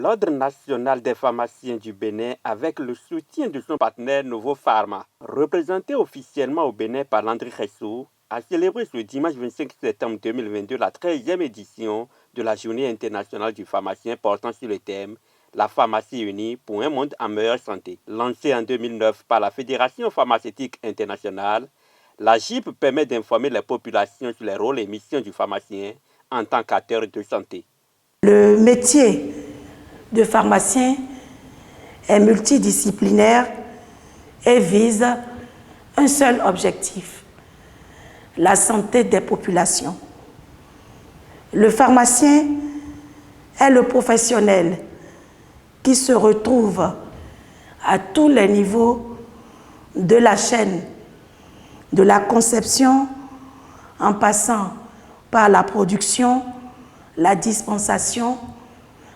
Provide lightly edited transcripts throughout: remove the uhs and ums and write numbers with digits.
l'Ordre national des pharmaciens du Bénin, avec le soutien de son partenaire Novo Pharma, représenté officiellement au Bénin par Landry Khessou, a célébré ce dimanche 25 septembre 2022 la 13e édition de la Journée internationale du pharmacien portant sur le thème « La pharmacie unie pour un monde en meilleure santé ». Lancée en 2009 par la Fédération pharmaceutique internationale, la JIP permet d'informer les populations sur les rôles et missions du pharmacien en tant qu'acteur de santé. Le métier de pharmacien est multidisciplinaire et vise un seul objectif, la santé des populations. Le pharmacien est le professionnel qui se retrouve à tous les niveaux de la chaîne, de la conception en passant par la production, la dispensation,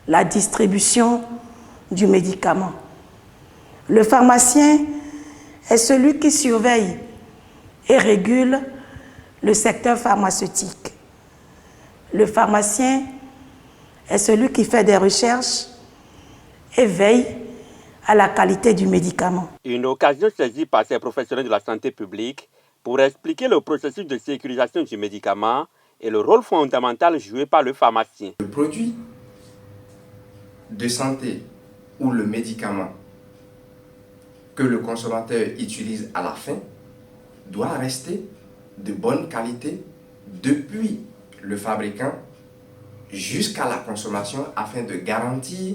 la distribution du médicament. Le pharmacien est celui qui surveille et régule le secteur pharmaceutique. Le pharmacien est celui qui fait des recherches et veille à la qualité du médicament. Une occasion saisie par ces professionnels de la santé publique pour expliquer le processus de sécurisation du médicament et le rôle fondamental joué par le pharmacien. Le produit de santé ou le médicament que le consommateur utilise à la fin doit rester de bonne qualité depuis le fabricant jusqu'à la consommation afin de garantir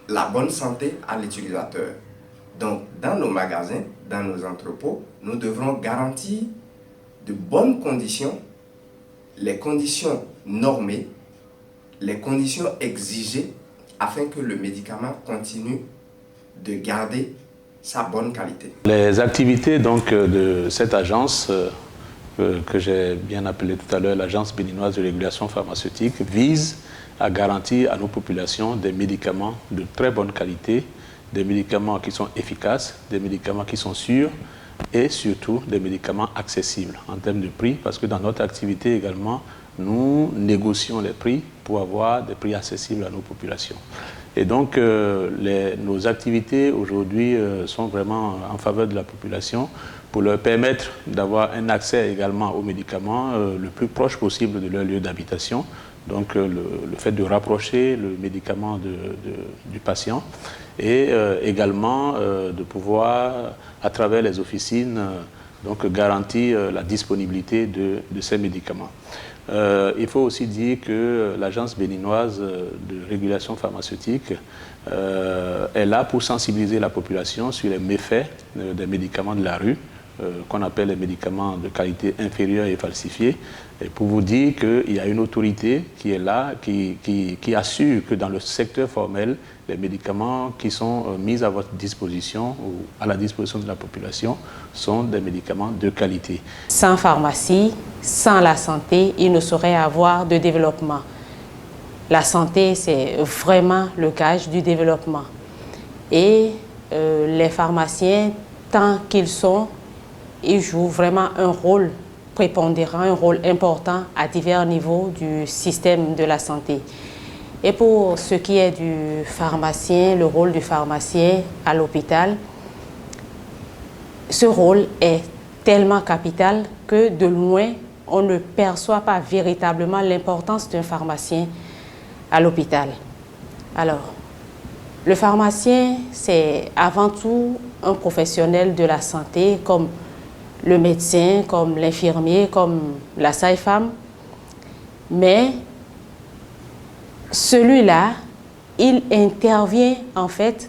la bonne santé à l'utilisateur. Donc, dans nos magasins, dans nos entrepôts, nous devrons garantir de bonnes conditions, les conditions normées, les conditions exigées afin que le médicament continue de garder sa bonne qualité. Les activités donc de cette agence que j'ai bien appelée tout à l'heure l'Agence béninoise de régulation pharmaceutique visent à garantir à nos populations des médicaments de très bonne qualité, des médicaments qui sont efficaces, des médicaments qui sont sûrs et surtout des médicaments accessibles en termes de prix, parce que dans notre activité également, nous négocions les prix pour avoir des prix accessibles à nos populations. Et donc, nos activités aujourd'hui sont vraiment en faveur de la population pour leur permettre d'avoir un accès également aux médicaments le plus proche possible de leur lieu d'habitation. Donc, le fait de rapprocher le médicament du patient et également de pouvoir, à travers les officines, donc garantir la disponibilité de ces médicaments. Il faut aussi dire que l'Agence béninoise de régulation pharmaceutique est là pour sensibiliser la population sur les méfaits des médicaments de la rue, qu'on appelle les médicaments de qualité inférieure et falsifiés, et pour vous dire qu'il y a une autorité qui est là, qui assure que dans le secteur formel, les médicaments qui sont mis à votre disposition ou à la disposition de la population sont des médicaments de qualité. Sans pharmacie, sans la santé, il ne saurait avoir de développement. La santé, c'est vraiment le gage du développement. Et les pharmaciens, tant qu'ils sont, ils jouent vraiment un rôle prépondérant, un rôle important à divers niveaux du système de la santé. Et pour ce qui est du pharmacien, le rôle du pharmacien à l'hôpital, ce rôle est tellement capital que de loin, on ne perçoit pas véritablement l'importance d'un pharmacien à l'hôpital. Alors, le pharmacien, c'est avant tout un professionnel de la santé, comme le médecin, comme l'infirmier, comme la sage-femme. Mais celui-là, il intervient en fait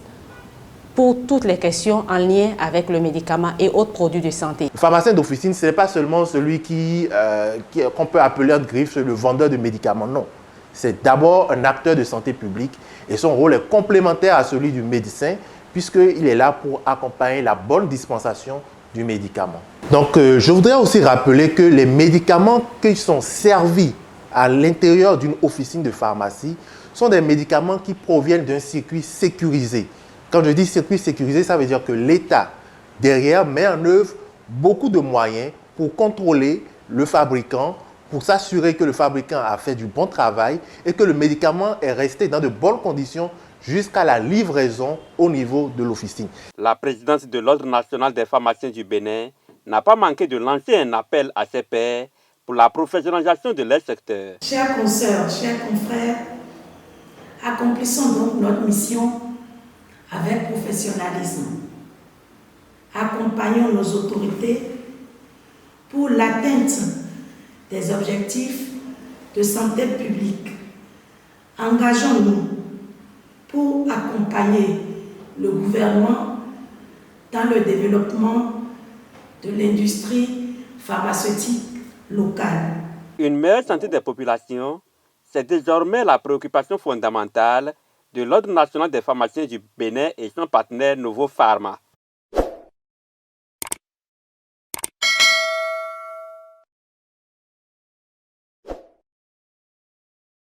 pour toutes les questions en lien avec le médicament et autres produits de santé. Le pharmacien d'officine, ce n'est pas seulement celui qu'on peut appeler en griffe le vendeur de médicaments, non. C'est d'abord un acteur de santé publique et son rôle est complémentaire à celui du médecin puisqu'il est là pour accompagner la bonne dispensation du médicament. Donc, je voudrais aussi rappeler que les médicaments qui sont servis à l'intérieur d'une officine de pharmacie sont des médicaments qui proviennent d'un circuit sécurisé. Quand je dis circuit sécurisé, ça veut dire que l'État, derrière, met en œuvre beaucoup de moyens pour contrôler le fabricant, pour s'assurer que le fabricant a fait du bon travail et que le médicament est resté dans de bonnes conditions jusqu'à la livraison au niveau de l'officine. La présidence de l'Ordre national des pharmaciens du Bénin n'a pas manqué de lancer un appel à ses pairs pour la professionnalisation de leur secteur. Chers consoeurs, chers confrères, accomplissons donc notre mission avec professionnalisme. Accompagnons nos autorités pour l'atteinte des objectifs de santé publique. Engageons-nous pour accompagner le gouvernement dans le développement de l'industrie pharmaceutique locale. Une meilleure santé des populations, c'est désormais la préoccupation fondamentale de l'Ordre national des pharmaciens du Bénin et son partenaire Novo Pharma.